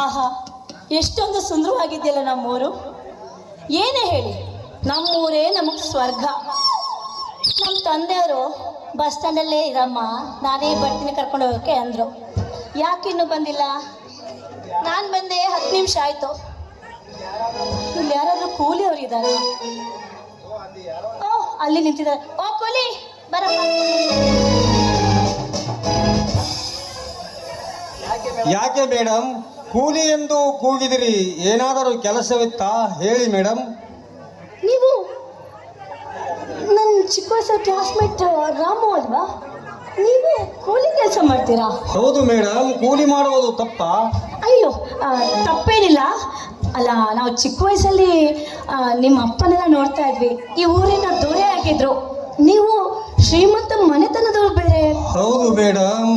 ಆಹಾ, ಎಷ್ಟೊಂದು ಸುಂದರವಾಗಿದೆಯಲ್ಲ ನಮ್ಮೂರು. ಏನೇ ಹೇಳಿ, ನಮ್ಮೂರೇ ನಮಗೆ ಸ್ವರ್ಗ. ನಮ್ಮ ತಂದೆಯವರು ಬಸ್ ಸ್ಟ್ಯಾಂಡಲ್ಲೇ ಇರಮ್ಮ, ನಾನೇ ಬರ್ತೀನಿ ಕರ್ಕೊಂಡು ಹೋಗೋಕ್ಕೆ ಅಂದರು. ಯಾಕಿನ್ನೂ ಬಂದಿಲ್ಲ? ನಾನು ಬಂದೆ 10 ನಿಮಿಷ ಆಯಿತು. ಇಲ್ಲಿ ಯಾರಾದರೂ ಕೂಲಿಯವರು ಇದ್ದಾರೆ? ಓ, ಅಲ್ಲಿ ನಿಂತಿದ್ದಾರೆ. ಓ ಕೂಲಿ, ಬರಪ್ಪ. ಯಾಕೆ ಮೇಡಮ್ ಕೂಲಿ ಎಂದು ಕೂಗಿದಿರಿ? ಏನಾದರೂ ಕೆಲಸವಿತ್ತಾ ಹೇಳಿ ಮೇಡಮ್. ನೀವು ನನ್ನ ಚಿಕ್ಕ ವಯಸ್ಸು ಕ್ಲಾಸ್ಮೇಟ್ ರಾಮು ಅಲ್ವಾ? ನೀವು ಕೂಲಿ ಕೆಲಸ ಮಾಡ್ತೀರಾ? ಹೌದು ಮೇಡಮ್, ಕೂಲಿ ಮಾಡುವುದು ತಪ್ಪಾ? ಅಯ್ಯೋ, ತಪ್ಪೇನಿಲ್ಲ. ಅಲ್ಲ, ನಾವು ಚಿಕ್ಕ ವಯಸ್ಸಲ್ಲಿ ನಿಮ್ಮ ಅಪ್ಪನೆಲ್ಲ ನೋಡ್ತಾ ಇದ್ವಿ. ಈ ಊರಿನ ದೊರೆ ಆಗಿದ್ರು. ನೀವು ಶ್ರೀಮಂತ ಮನೆತನದವ್ರು ಬೇರೆ. ಹೌದು ಮೇಡಮ್,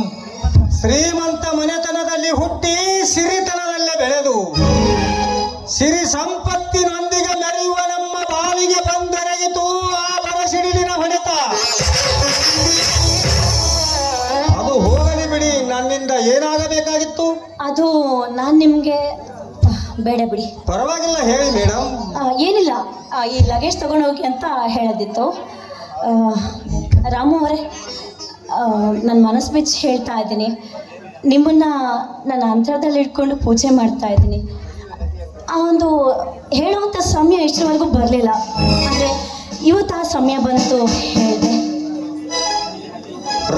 ಶ್ರೀಮಂತ ಮನೆತನದಲ್ಲಿ ಹುಟ್ಟಿ ಸಿರಿತನದಲ್ಲೇ ಬೆಳೆದು ಸಿರಿ ಸಂಪತ್ತಿನೊಂದಿಗೆ ಮೆರೆಯುವ ನಮ್ಮ ಬಾವಿಗೆ ಬಂದೆರಗಿತು ಆ ಬರಸಿಡಿಲಿನ ಹೊಡೆತ. ಅದು ಹೋಗಲಿ ಬಿಡಿ, ನನ್ನಿಂದ ಏನಾಗಬೇಕಾಗಿತ್ತು? ಅದು ನಾನು ನಿಮಗೆ ಬೇಡ ಬಿಡಿ. ಪರವಾಗಿಲ್ಲ, ಹೇಳಿ ಮೇಡಮ್. ಏನಿಲ್ಲ, ಈ ಲಗೇಜ್ ತಗೊಂಡೋಗಿ ಅಂತ ಹೇಳೋದಿತ್ತು. ರಾಮು ಅವರೇ, ನನ್ನ ಮನಸ್ಸು ಬಿಚ್ಚಿ ಹೇಳ್ತಾ ಇದ್ದೀನಿ, ನಿಮ್ಮನ್ನು ನನ್ನ ಅಂತರದಲ್ಲಿ ಇಟ್ಕೊಂಡು ಪೂಜೆ ಮಾಡ್ತಾ ಇದ್ದೀನಿ. ಆ ಒಂದು ಹೇಳುವಂಥ ಸಮಯ ಇಷ್ಟರವರೆಗೂ ಬರಲಿಲ್ಲ. ಅಂದರೆ ಇವತ್ತು ಆ ಸಮಯ ಬಂತು ಹೇಳಿದೆ.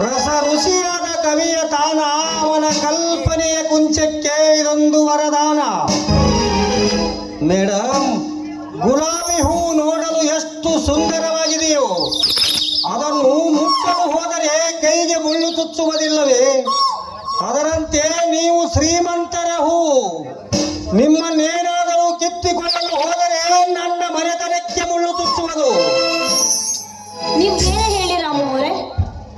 ರಸ ರುಚಿಯಾದ ಕವಿಯ ತಾನ, ಅವನ ಕಲ್ಪನೆಯ ಕುಂಚಕ್ಕೆ ಇದೊಂದು ವರದಾನ. ಮೇಡಮ್, ಗುಲಾಬಿ ಹೂ ನೋಡಲು ಎಷ್ಟು ಸುಂದರವಾಗಿದೆಯೋ, ಅದನ್ನು ಮುಟ್ಟಲು ಹೋದರೆ ಕೈಗೆ ಮುಳ್ಳು ಚುಚ್ಚುವುದಿಲ್ಲವೇ? ಅದರಂತೆ ನೀವು ಶ್ರೀಮಂತರ ಹೂ. ನಿಮ್ಮನ್ನೇನಾದರೂ ಕಿತ್ತಿಕೊಳ್ಳಲು ಹೋದರೆ ನನ್ನ ಮನೆತನಕ್ಕೆ ಮುಳ್ಳು ಚುಚ್ಚುವುದು. ನೀವು ಏನೇ ಹೇಳಿ ರಾಮು ಅವರೇ,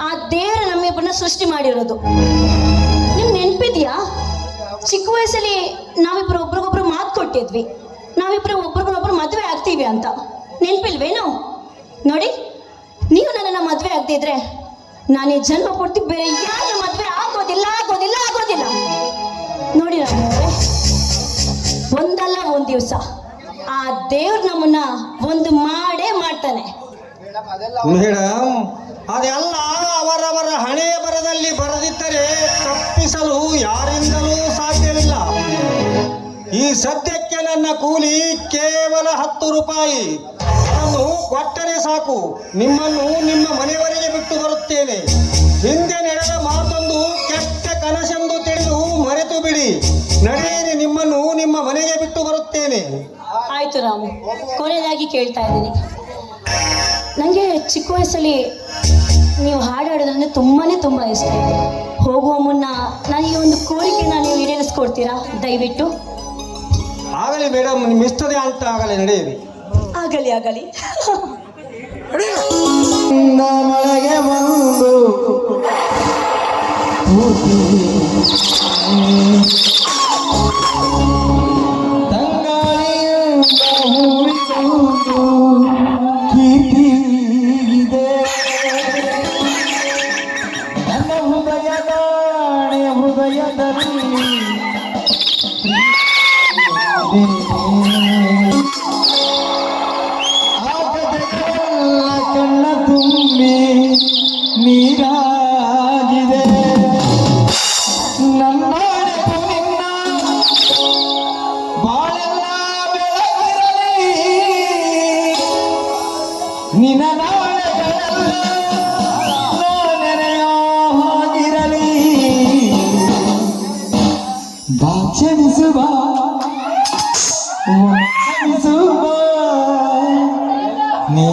ಆ ದೇವರು ನಮ್ಮಿಬ್ಬರನ್ನ ಸೃಷ್ಟಿ ಮಾಡಿರೋದು. ನಿಮ್ಗೆ ನೆನಪಿದೆಯಾ? ಚಿಕ್ಕ ವಯಸ್ಸಲ್ಲಿ ನಾವಿಬ್ಬರು ಒಬ್ರಿಗೊಬ್ರು ಮಾತು ಕೊಟ್ಟಿದ್ವಿ, ನಾವಿಬ್ಬರು ಒಬ್ರಿಗೊಬ್ರು ಮದುವೆ ಆಗ್ತೀವಿ ಅಂತ. ನೆನಪಿಲ್ವೇನು? ನೋಡಿ, ನೀವು ನನ್ನನ್ನು ಮದುವೆ ಆಗದಿದ್ರೆ ನಾನು ಈ ಜನ್ಮ ಪೂರ್ತಿ ಬೇರೆ ಯಾರ ಮದುವೆ ಆಗೋದಿಲ್ಲ ಆಗೋದಿಲ್ಲ ಆಗೋದಿಲ್ಲ. ನೋಡಿ ರಾಮು ಅವರೇ, ಒಂದಲ್ಲ ಒಂದು ದಿವಸ ಆ ದೇವ್ರು ನಮ್ಮನ್ನ ಒಂದು ಮಾಡೇ ಮಾಡ್ತಾನೆ. ಮೇಡಮ್, ಅದೆಲ್ಲ ಅವರವರ ಹಣೆಯ ಬರದಲ್ಲಿ ಬರೆದಿದ್ದರೆ ತಪ್ಪಿಸಲು ಯಾರಿಂದಲೂ ಸಾಧ್ಯವಿಲ್ಲ. ಈ ಸದ್ಯಕ್ಕೆ ನನ್ನ ಕೂಲಿ ಕೇವಲ 10 ರೂಪಾಯಿ. ಅದನ್ನು ಕೊಟ್ಟರೆ ಸಾಕು, ನಿಮ್ಮನ್ನು ನಿಮ್ಮ ಮನೆಯವರೆಗೆ ಬಿಟ್ಟು ಬರುತ್ತೇನೆ. ಹಿಂದೆ ನಡೆದ ಮಾತೊಂದು ಕೆಟ್ಟ ಕನಸೆಂದು ತಿಳಿದು ಮರೆತು ಬಿಡಿ. ನಡೆಯಿರಿ, ನಿಮ್ಮನ್ನು ನಿಮ್ಮ ಮನೆಗೆ ಬಿಟ್ಟು ಬರುತ್ತೇನೆ. ಆಯ್ತು ರಾಮು, ಕೊನೆಯದಾಗಿ ಕೇಳ್ತಾ ಇದ್ದೀನಿ, ನನಗೆ ಚಿಕ್ಕ ವಯಸ್ಸಲ್ಲಿ ನೀವು ಹಾಡಾಡೋದಂದ್ರೆ ತುಂಬಾ ಇಷ್ಟ ಆಯಿತು. ಹೋಗುವ ಮುನ್ನ ನಾನು ಈ ಒಂದು ಕೋರಿಕೆನ ನೀವು ಈಡೇರಿಸ್ಕೊಡ್ತೀರಾ ದಯವಿಟ್ಟು? ಆಗಲಿ ಮೇಡಮ್, ನಿಮ್ಮ ಇಷ್ಟದೇ ಅಂತ ಆಗಲಿ, ನಡೆಯಿರಿ. ಆಗಲಿ ಆಗಲಿ. ಮಳೆಗೆ ಬಂದು ಕೀರ್ತಿದೆ ನನ್ನ ಹೃದಯದಲ್ಲಿ ಕಣ್ಣ ತುಂಬಿ ನೀರಾಗಿದೆ. ನನ್ನ ಬಾಳೆಲ್ಲ ಬೆಳಗಿರಲಿ, ನಿನ್ನ ನಾಳೆಗಳೆಲ್ಲ ನೆನೆಯೋ ಹಾಗಿರಲಿ. ಕ್ಷಮಿಸುವ ಕ್ಷಮಿಸುವ ನೀ